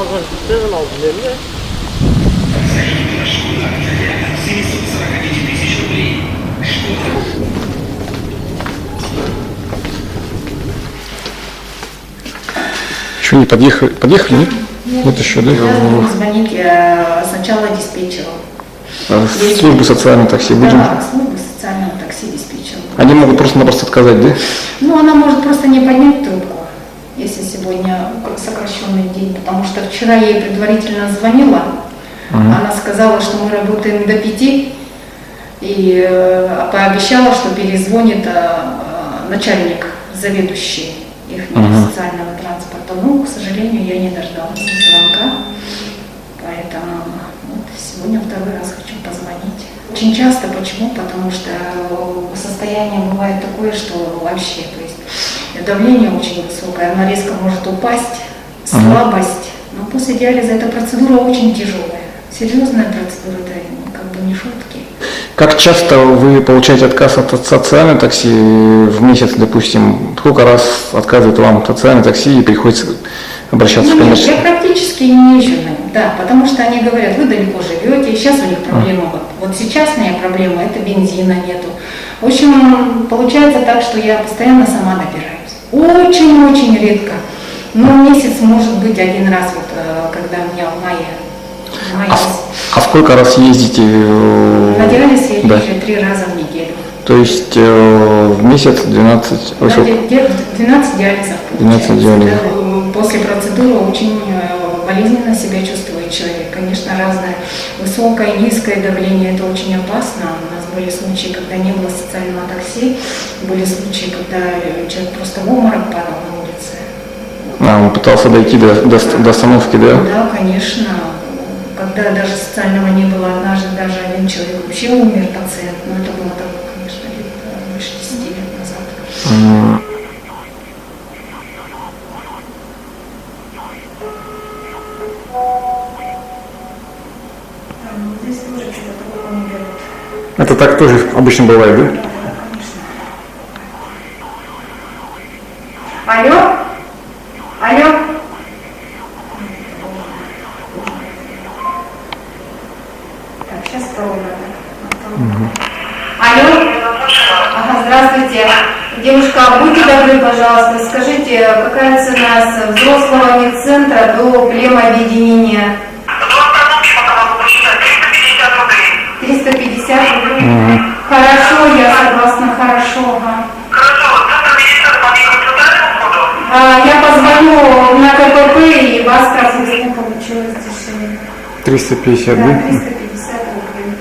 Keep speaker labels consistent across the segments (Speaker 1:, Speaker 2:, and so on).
Speaker 1: 나가서 떼어나 없는데?
Speaker 2: Еще не подъехали? Подъехали, нет?
Speaker 1: Нет
Speaker 2: еще, да?
Speaker 1: Надо звонить сначала диспетчеру.
Speaker 2: Службы социального такси будем?
Speaker 1: Да, службы социального такси диспетчеру.
Speaker 2: Они могут просто-напросто отказать, да?
Speaker 1: Ну, она может просто не поднять трубку, если сегодня сокращенный день, потому что вчера я ей предварительно звонила, она сказала, что мы работаем до 5, и пообещала, что перезвонит начальник, заведующий их социального транспорта. Ну, к сожалению, я не дождалась звонка, поэтому вот сегодня второй раз хочу позвонить. Очень часто, почему? Потому что состояние бывает такое, что вообще, то есть давление очень высокое, оно резко может упасть, слабость. Но после диализа эта процедура очень тяжелая, серьезная процедура, это как бы не шутки.
Speaker 2: Как часто вы получаете отказ от социального такси в месяц, допустим? Сколько раз отказывает вам социальное такси и приходится обращаться в коммерческое?
Speaker 1: Я практически не езжу на них, да, потому что они говорят, вы далеко живете, сейчас у них проблема, вот сейчас моя проблема, это бензина нету. В общем, получается так, что я постоянно сама набираюсь. Очень-очень редко. Ну, месяц может быть один раз, вот, когда у меня в мае.
Speaker 2: А сколько раз ездите?
Speaker 1: На диализ я езжу 3 раза в неделю.
Speaker 2: То есть в месяц 12?
Speaker 1: 12 диализов.
Speaker 2: 12 диализов.
Speaker 1: После процедуры очень болезненно себя чувствует человек. Конечно, разное. Высокое, низкое давление, это очень опасно. У нас были случаи, когда не было социального такси, были случаи, когда человек просто в обморок падал на улице.
Speaker 2: Он пытался дойти до остановки, да?
Speaker 1: Да, конечно. Когда даже социального не было, однажды даже один человек вообще умер, пациент. Но это было так, конечно, больше 10 лет назад. Здесь тоже что-то такого не берут.
Speaker 2: Это так тоже обычно бывает, да?
Speaker 1: Да, конечно. Алло? Алло? Так, сейчас второй надо. Алло? Ага, здравствуйте. Девушка, будьте добры, пожалуйста, скажите, какая цена с взрослого медцентра до племобъединения? 350 рублей. Хорошо, я согласна, хорошо. Я позвоню на КПП и вас как не получилось дешевле.
Speaker 2: 350, да?
Speaker 1: 350 рублей.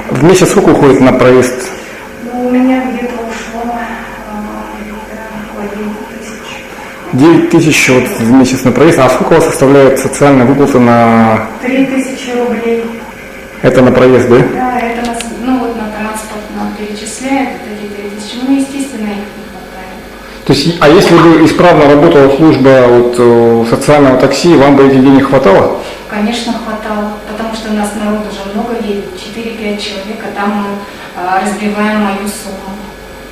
Speaker 2: В месяц сколько уходит на проезд?
Speaker 1: Ну, у меня где-то ушло
Speaker 2: 9 тысяч вот в месяц на проезд. А сколько у вас составляет социальная выплата на...
Speaker 1: 3000 рублей.
Speaker 2: Это на проезд, да?
Speaker 1: Да, это ну вот на транспорт нам перечисляют, это 3000. Ну, естественно, их не хватает.
Speaker 2: То есть, а если бы исправно работала служба вот, социального такси, вам бы этих денег хватало?
Speaker 1: Конечно, хватало, потому что у нас народ уже много едет, 4-5 человек, а там мы разбиваем мою сумму.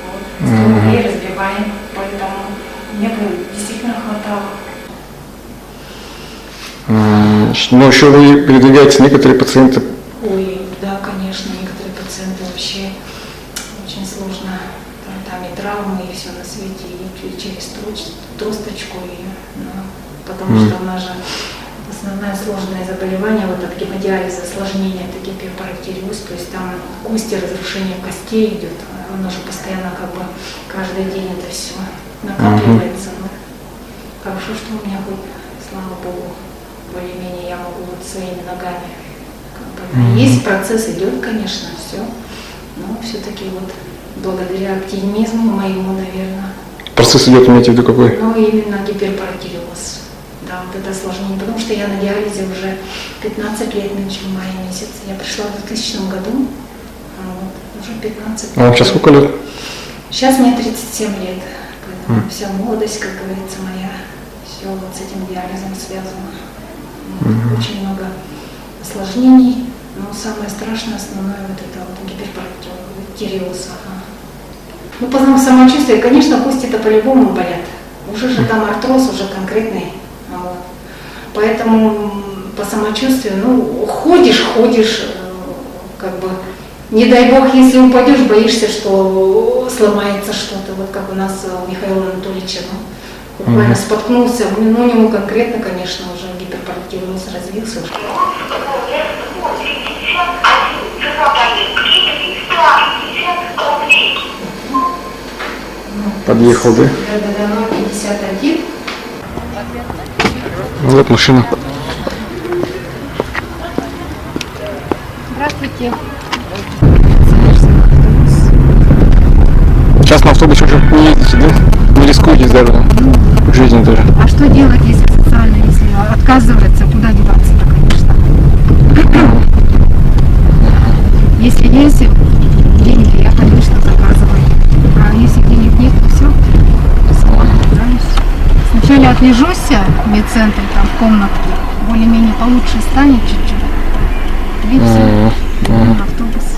Speaker 1: Вот, 100 рублей разбиваем, поэтому мне бы действительно хватало.
Speaker 2: Но еще вы передвигаете некоторые пациенты.
Speaker 1: Ой, да, конечно, некоторые пациенты вообще очень сложно. Там и травмы, и все на свете, и через тросточку, потому что у нас же основное сложное заболевание вот от гемодиализа, осложнение, это гиперпарактириоз, то есть там кости, разрушение костей идет, оно же постоянно как бы каждый день это все накапливается. Но хорошо, что у меня хоть, слава богу, более-менее я могу вот своими ногами. Есть процесс, идет, конечно, все, но все-таки вот благодаря оптимизму моему, наверное.
Speaker 2: Процесс идет, имеете в виду какой?
Speaker 1: Ну, именно гиперпарактириоз. Да, вот это осложнение, потому что я на диализе уже 15 лет нынче в мае месяце. Я пришла в 2000 году, вот, уже 15 лет.
Speaker 2: А вам сейчас сколько лет?
Speaker 1: Сейчас мне 37 лет, поэтому вся молодость, как говорится, моя, все вот с этим диализом связано. Очень много осложнений, но самое страшное, основное, вот это вот гиперпарактириоз. Ну, по самочувствию, конечно, кости-то по-любому болят. Уже же там артроз уже конкретный. Вот. Поэтому по самочувствию, ну, ходишь, как бы, не дай бог, если упадешь, боишься, что сломается что-то, вот как у нас у Михаила Анатольевича, ну, буквально споткнулся, ну, у него конкретно, конечно, уже гиперпаративоз развился.
Speaker 2: Подъехал, да?
Speaker 1: Да, 51.
Speaker 2: Вот машина.
Speaker 1: Здравствуйте.
Speaker 2: Сейчас на автобусе уже не ездите, да? Не рискуете здоровьем? В жизни даже.
Speaker 1: А что делать, если социально, если отказывается, куда деваться-то, конечно? Если есть деньги, я, конечно, заказываю. А если денег нет, то все. Сначала отвяжусь в медцентр, там, в комнатку, более-менее получше станет чуть-чуть. И все, автобус.